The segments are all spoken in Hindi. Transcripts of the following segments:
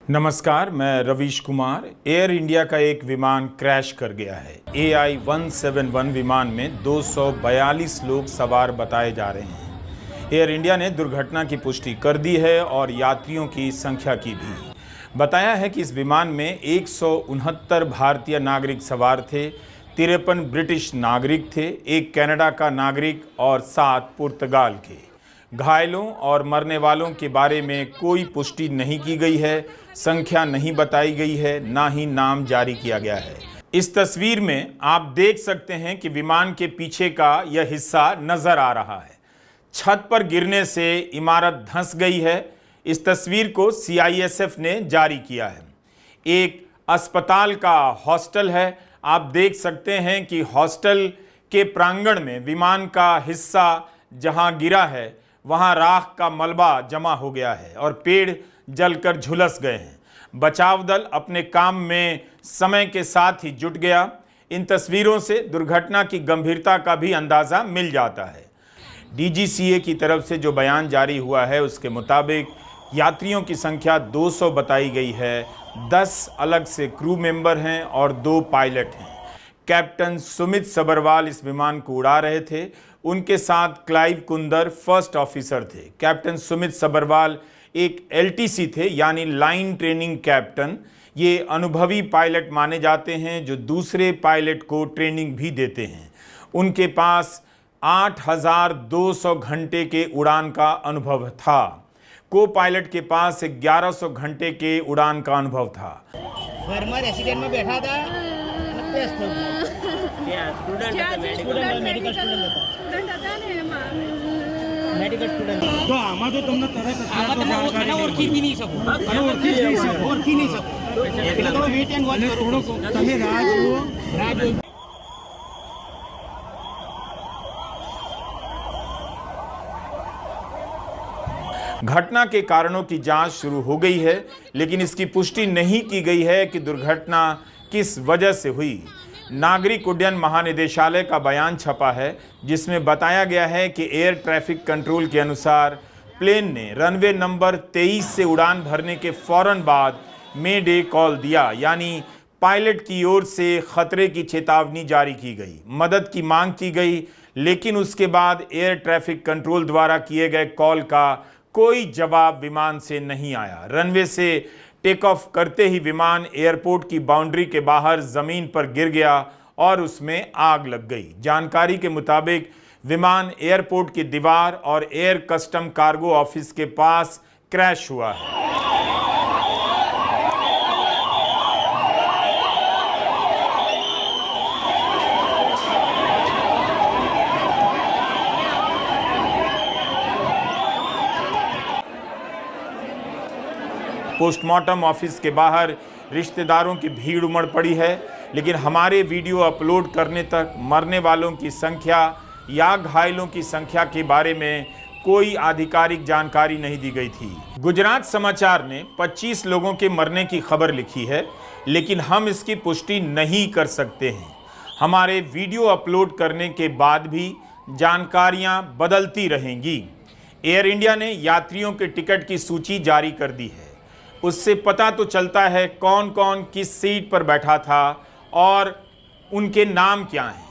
नमस्कार, मैं रवीश कुमार। एयर इंडिया का एक विमान क्रैश कर गया है। AI-171 विमान में 242 लोग सवार बताए जा रहे हैं। एयर इंडिया ने दुर्घटना की पुष्टि कर दी है और यात्रियों की संख्या की भी। बताया है कि इस विमान में 169 भारतीय नागरिक सवार थे, 53 ब्रिटिश नागरिक थे, एक कनाडा का नागरिक और 7 पुर्तगाल के। घायलों और मरने वालों के बारे में कोई पुष्टि नहीं की गई है, संख्या नहीं बताई गई है, ना ही नाम जारी किया गया है। इस तस्वीर में आप देख सकते हैं कि विमान के पीछे का यह हिस्सा नजर आ रहा है। छत पर गिरने से इमारत धंस गई है। इस तस्वीर को CISF ने जारी किया है। एक अस्पताल का हॉस्टल है। आप देख सकते हैं कि हॉस्टल के प्रांगण में विमान का हिस्सा जहां गिरा है वहां राख का मलबा जमा हो गया है और पेड़ जलकर झुलस गए हैं। बचाव दल अपने काम में समय के साथ ही जुट गया। इन तस्वीरों से दुर्घटना की गंभीरता का भी अंदाजा मिल जाता है। DGCA की तरफ से जो बयान जारी हुआ है उसके मुताबिक यात्रियों की संख्या 200 बताई गई है। 10 अलग से क्रू मेंबर हैं और 2 पायलट हैं। कैप्टन सुमित सबरवाल इस विमान को उड़ा रहे थे। उनके साथ क्लाइव कुंदर फर्स्ट ऑफिसर थे। कैप्टन सुमित सबरवाल एक LTC थे, यानी लाइन ट्रेनिंग कैप्टन। ये अनुभवी पायलट माने जाते हैं जो दूसरे पायलट को ट्रेनिंग भी देते हैं। उनके पास 8200 घंटे के उड़ान का अनुभव था। को पायलट के पास 1100 घंटे के उड़ान का अनुभव था। फर्मर एक्सीडेंट में बैठा था, मेडिकल स्टूडेंट तो आमा तो तुमने तरह ओळखी भी नहीं सको ओळखी नहीं सको એટલે તો વેટ એન્ડ વોચ થોડો તમે રાજ घटना के कारणों की जांच शुरू हो गई है, लेकिन इसकी पुष्टि नहीं की गई है कि दुर्घटना किस वजह से हुई। नागरिक उड्डयन महानिदेशालय का बयान छपा है जिसमें बताया गया है कि एयर ट्रैफिक कंट्रोल के अनुसार प्लेन ने रनवे नंबर 23 से उड़ान भरने के फौरन बाद मे डे कॉल दिया, यानी पायलट की ओर से खतरे की चेतावनी जारी की गई, मदद की मांग की गई, लेकिन उसके बाद एयर ट्रैफिक कंट्रोल द्वारा किए गए कॉल का कोई जवाब विमान से नहीं आया। रनवे से टेक ऑफ करते ही विमान एयरपोर्ट की बाउंड्री के बाहर जमीन पर गिर गया और उसमें आग लग गई। जानकारी के मुताबिक विमान एयरपोर्ट की दीवार और एयर कस्टम कार्गो ऑफिस के पास क्रैश हुआ है। पोस्टमार्टम ऑफिस के बाहर रिश्तेदारों की भीड़ उमड़ पड़ी है, लेकिन हमारे वीडियो अपलोड करने तक मरने वालों की संख्या या घायलों की संख्या के बारे में कोई आधिकारिक जानकारी नहीं दी गई थी। गुजरात समाचार ने 25 लोगों के मरने की खबर लिखी है, लेकिन हम इसकी पुष्टि नहीं कर सकते हैं। हमारे वीडियो अपलोड करने के बाद भी जानकारियां बदलती रहेंगी। एयर इंडिया ने यात्रियों के टिकट की सूची जारी कर दी है। उससे पता तो चलता है कौन कौन किस सीट पर बैठा था और उनके नाम क्या हैं,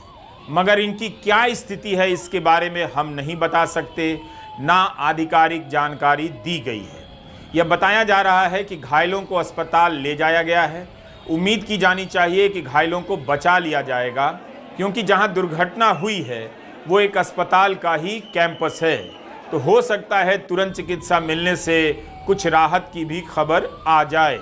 मगर इनकी क्या स्थिति है इसके बारे में हम नहीं बता सकते, ना आधिकारिक जानकारी दी गई है। यह बताया जा रहा है कि घायलों को अस्पताल ले जाया गया है। उम्मीद की जानी चाहिए कि घायलों को बचा लिया जाएगा, क्योंकि जहां दुर्घटना हुई है वो एक अस्पताल का ही कैंपस है, तो हो सकता है तुरंत चिकित्सा मिलने से कुछ राहत की भी खबर आ जाए।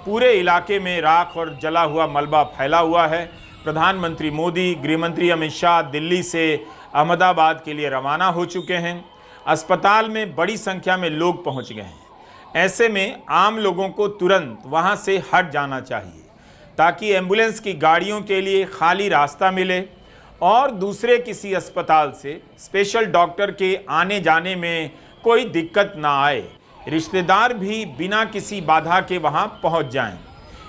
पूरे इलाके में राख और जला हुआ मलबा फैला हुआ है। प्रधानमंत्री मोदी, गृहमंत्री अमित शाह दिल्ली से अहमदाबाद के लिए रवाना हो चुके हैं। अस्पताल में बड़ी संख्या में लोग पहुंच गए हैं। ऐसे में आम लोगों को तुरंत वहां से हट जाना चाहिए ताकि एम्बुलेंस की गाड़ियों के लिए खाली रास्ता मिले और दूसरे किसी अस्पताल से स्पेशल डॉक्टर के आने जाने में कोई दिक्कत ना आए। रिश्तेदार भी बिना किसी बाधा के वहां पहुंच जाएं।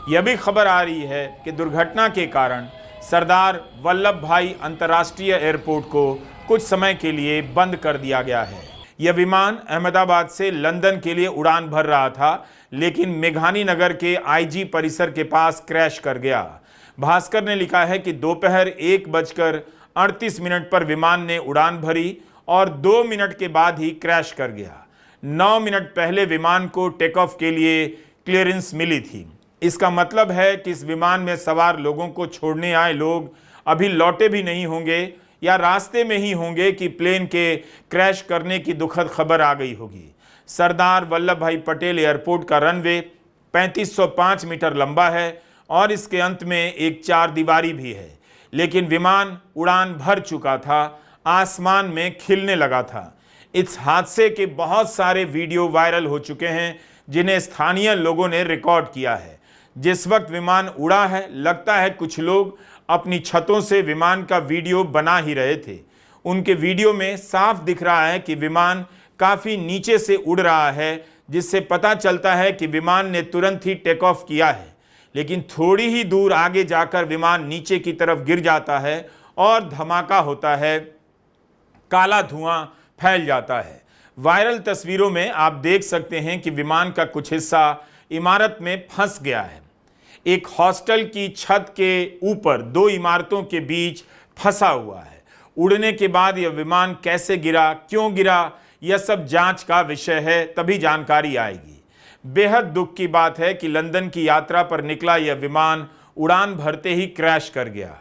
यह भी खबर आ रही है कि दुर्घटना के कारण सरदार वल्लभ भाई अंतर्राष्ट्रीय एयरपोर्ट को कुछ समय के लिए बंद कर दिया गया है। यह विमान अहमदाबाद से लंदन के लिए उड़ान भर रहा था, लेकिन मेघानी नगर के आईजी परिसर के पास क्रैश कर गया। भास्कर ने लिखा है कि दोपहर 1:38 पर विमान ने उड़ान भरी और 2 मिनट के बाद ही क्रैश कर गया। 9 मिनट पहले विमान को टेक ऑफ के लिए क्लियरेंस मिली थी। इसका मतलब है कि इस विमान में सवार लोगों को छोड़ने आए लोग अभी लौटे भी नहीं होंगे या रास्ते में ही होंगे कि प्लेन के क्रैश करने की दुखद खबर आ गई होगी। सरदार वल्लभ भाई पटेल एयरपोर्ट का रनवे 3505 मीटर लंबा है और इसके अंत में एक 4 दीवारी भी है, लेकिन विमान उड़ान भर चुका था, आसमान में खिलने लगा था। इस हादसे के बहुत सारे वीडियो वायरल हो चुके हैं जिन्हें स्थानीय लोगों ने रिकॉर्ड किया है। जिस वक्त विमान उड़ा है, लगता है कुछ लोग अपनी छतों से विमान का वीडियो बना ही रहे थे। उनके वीडियो में साफ दिख रहा है कि विमान काफी नीचे से उड़ रहा है, जिससे पता चलता है कि विमान ने तुरंत ही टेक ऑफ किया है, लेकिन थोड़ी ही दूर आगे जाकर विमान नीचे की तरफ गिर जाता है और धमाका होता है, काला धुआं फैल जाता है। वायरल तस्वीरों में आप देख सकते हैं कि विमान का कुछ हिस्सा इमारत में फंस गया है। एक हॉस्टल की छत के ऊपर 2 इमारतों के बीच फंसा हुआ है। उड़ने के बाद यह विमान कैसे गिरा, क्यों गिरा, यह सब जांच का विषय है, तभी जानकारी आएगी। बेहद दुख की बात है कि लंदन की यात्रा पर निकला यह विमान उड़ान भरते ही क्रैश कर गया।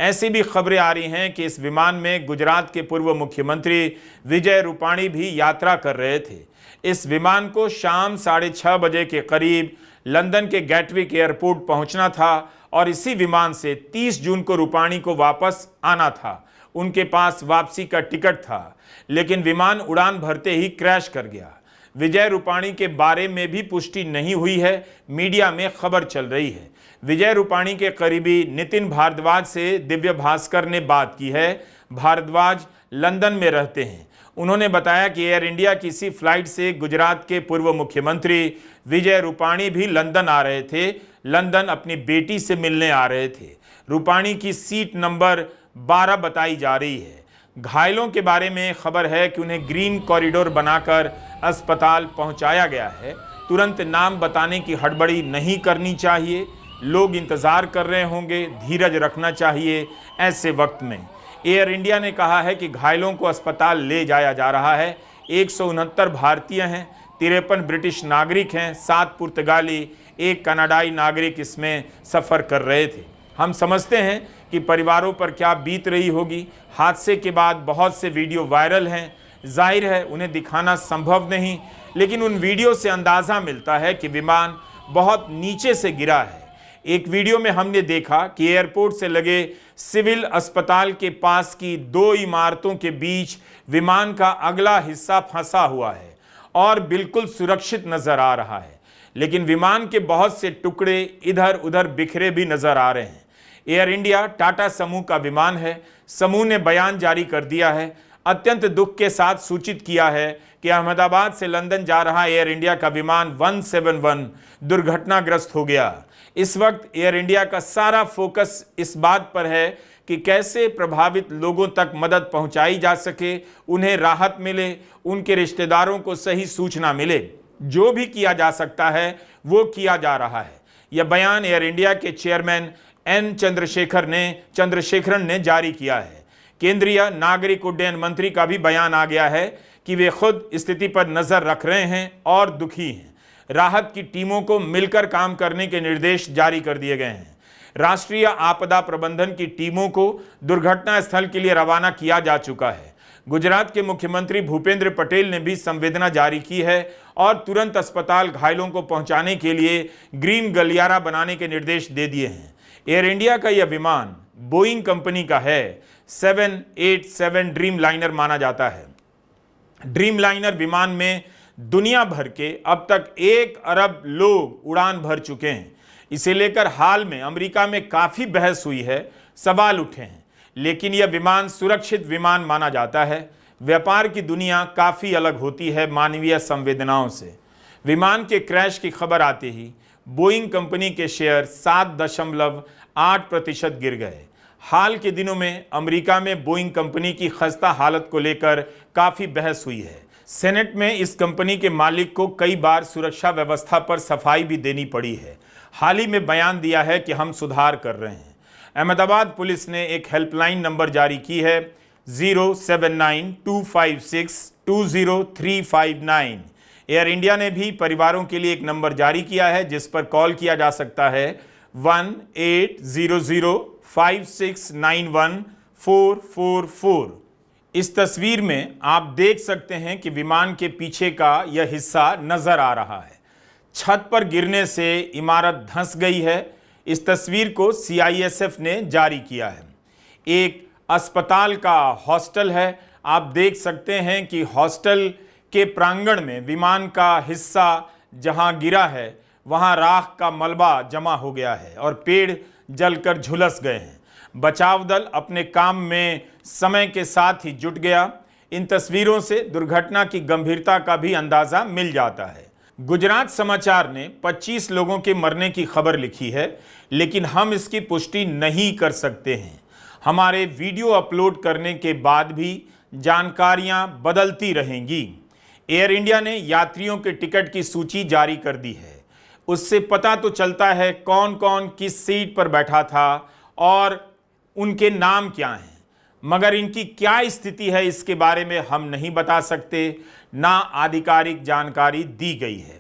ऐसी भी खबरें आ रही हैं कि इस विमान में गुजरात के पूर्व मुख्यमंत्री विजय रूपाणी भी यात्रा कर रहे थे। इस विमान को शाम 6:30 बजे के करीब लंदन के गैटविक एयरपोर्ट पहुंचना था और इसी विमान से 30 जून को रूपाणी को वापस आना था। उनके पास वापसी का टिकट था, लेकिन विमान उड़ान भरते ही क्रैश कर गया। विजय रूपाणी के बारे में भी पुष्टि नहीं हुई है, मीडिया में खबर चल रही है। विजय रूपाणी के करीबी नितिन भारद्वाज से दिव्य भास्कर ने बात की है। भारद्वाज लंदन में रहते हैं। उन्होंने बताया कि एयर इंडिया की इसी फ्लाइट से गुजरात के पूर्व मुख्यमंत्री विजय रूपाणी भी लंदन आ रहे थे। लंदन अपनी बेटी से मिलने आ रहे थे। रूपाणी की सीट नंबर 12 बताई जा रही है। घायलों के बारे में खबर है कि उन्हें ग्रीन कॉरिडोर बनाकर अस्पताल पहुंचाया गया है। तुरंत नाम बताने की हड़बड़ी नहीं करनी चाहिए। लोग इंतजार कर रहे होंगे, धीरज रखना चाहिए। ऐसे वक्त में एयर इंडिया ने कहा है कि घायलों को अस्पताल ले जाया जा रहा है। 169 भारतीय हैं, 53 ब्रिटिश नागरिक हैं, 7 पुर्तगाली, 1 कनाडाई नागरिक इसमें सफ़र कर रहे थे। हम समझते हैं कि परिवारों पर क्या बीत रही होगी। हादसे के बाद बहुत से वीडियो वायरल हैं। जाहिर है उन्हें दिखाना संभव नहीं, लेकिन उन वीडियो से अंदाज़ा मिलता है कि विमान बहुत नीचे से गिरा है। एक वीडियो में हमने देखा कि एयरपोर्ट से लगे सिविल अस्पताल के पास की 2 इमारतों के बीच विमान का अगला हिस्सा फंसा हुआ है और बिल्कुल सुरक्षित नजर आ रहा है, लेकिन विमान के बहुत से टुकड़े इधर उधर बिखरे भी नजर आ रहे हैं। एयर इंडिया टाटा समूह का विमान है। समूह ने बयान जारी कर दिया है, अत्यंत दुख के साथ सूचित किया है कि अहमदाबाद से लंदन जा रहा एयर इंडिया का विमान 171 दुर्घटनाग्रस्त हो गया। इस वक्त एयर इंडिया का सारा फोकस इस बात पर है कि कैसे प्रभावित लोगों तक मदद पहुंचाई जा सके, उन्हें राहत मिले, उनके रिश्तेदारों को सही सूचना मिले। जो भी किया जा सकता है वो किया जा रहा है। यह बयान एयर इंडिया के चेयरमैन एन चंद्रशेखरन ने जारी किया है। केंद्रीय नागरिक उड्डयन मंत्री का भी बयान आ गया है कि वे खुद स्थिति पर नजर रख रहे हैं और दुखी हैं। राहत की टीमों को मिलकर काम करने के निर्देश जारी कर दिए गए हैं। राष्ट्रीय आपदा प्रबंधन की टीमों को दुर्घटना स्थल के लिए रवाना किया जा चुका है। गुजरात के मुख्यमंत्री भूपेंद्र पटेल ने भी संवेदना जारी की है और तुरंत अस्पताल घायलों को पहुंचाने के लिए ग्रीन गलियारा बनाने के निर्देश दे दिए हैं। एयर इंडिया का यह विमान बोइंग कंपनी का है। 787 ड्रीम लाइनर माना जाता है। ड्रीम लाइनर विमान में दुनिया भर के अब तक 1 अरब लोग उड़ान भर चुके हैं। इसे लेकर हाल में अमेरिका में काफ़ी बहस हुई है, सवाल उठे हैं, लेकिन यह विमान सुरक्षित विमान माना जाता है। व्यापार की दुनिया काफ़ी अलग होती है मानवीय संवेदनाओं से। विमान के क्रैश की खबर आते ही बोइंग कंपनी के शेयर 7.8% गिर गए। हाल के दिनों में अमेरिका में बोइंग कंपनी की खस्ता हालत को लेकर काफ़ी बहस हुई है। सेनेट में इस कंपनी के मालिक को कई बार सुरक्षा व्यवस्था पर सफाई भी देनी पड़ी है। हाल ही में बयान दिया है कि हम सुधार कर रहे हैं। अहमदाबाद पुलिस ने एक हेल्पलाइन नंबर जारी की है 07925620359। एयर इंडिया ने भी परिवारों के लिए एक नंबर जारी किया है जिस पर कॉल किया जा सकता है 180056914444। इस तस्वीर में आप देख सकते हैं कि विमान के पीछे का यह हिस्सा नजर आ रहा है। छत पर गिरने से इमारत धंस गई है। इस तस्वीर को CISF ने जारी किया है। एक अस्पताल का हॉस्टल है। आप देख सकते हैं कि हॉस्टल के प्रांगण में विमान का हिस्सा जहां गिरा है वहां राख का मलबा जमा हो गया है और पेड़ जलकर झुलस गए हैं। बचाव दल अपने काम में समय के साथ ही जुट गया। इन तस्वीरों से दुर्घटना की गंभीरता का भी अंदाजा मिल जाता है। गुजरात समाचार ने 25 लोगों के मरने की खबर लिखी है, लेकिन हम इसकी पुष्टि नहीं कर सकते हैं। हमारे वीडियो अपलोड करने के बाद भी जानकारियां बदलती रहेंगी। एयर इंडिया ने यात्रियों के टिकट की सूची जारी कर दी है। उससे पता तो चलता है कौन कौन किस सीट पर बैठा था और उनके नाम क्या हैं, मगर इनकी क्या स्थिति है इसके बारे में हम नहीं बता सकते। ना आधिकारिक जानकारी दी गई है।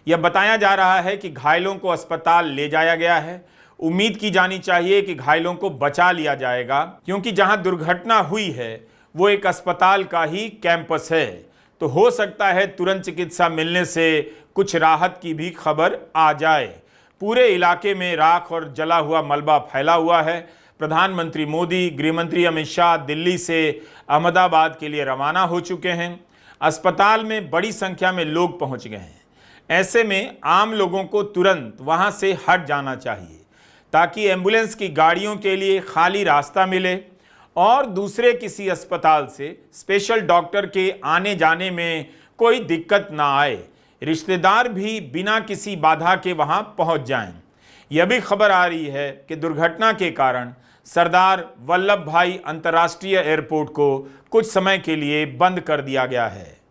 यह बताया जा रहा है कि घायलों को अस्पताल ले जाया गया है। उम्मीद की जानी चाहिए कि घायलों को बचा लिया जाएगा, क्योंकि जहां दुर्घटना हुई है वो एक अस्पताल का ही कैंपस है। तो हो सकता है तुरंत चिकित्सा मिलने से कुछ राहत की भी खबर आ जाए। पूरे इलाके में राख और जला हुआ मलबा फैला हुआ है। प्रधानमंत्री मोदी, गृहमंत्री अमित शाह दिल्ली से अहमदाबाद के लिए रवाना हो चुके हैं। अस्पताल में बड़ी संख्या में लोग पहुंच गए हैं। ऐसे में आम लोगों को तुरंत वहां से हट जाना चाहिए ताकि एम्बुलेंस की गाड़ियों के लिए खाली रास्ता मिले और दूसरे किसी अस्पताल से स्पेशल डॉक्टर के आने जाने में कोई दिक्कत ना आए। रिश्तेदार भी बिना किसी बाधा के वहां पहुंच जाएं। यह भी खबर आ रही है कि दुर्घटना के कारण सरदार वल्लभ भाई अंतर्राष्ट्रीय एयरपोर्ट को कुछ समय के लिए बंद कर दिया गया है।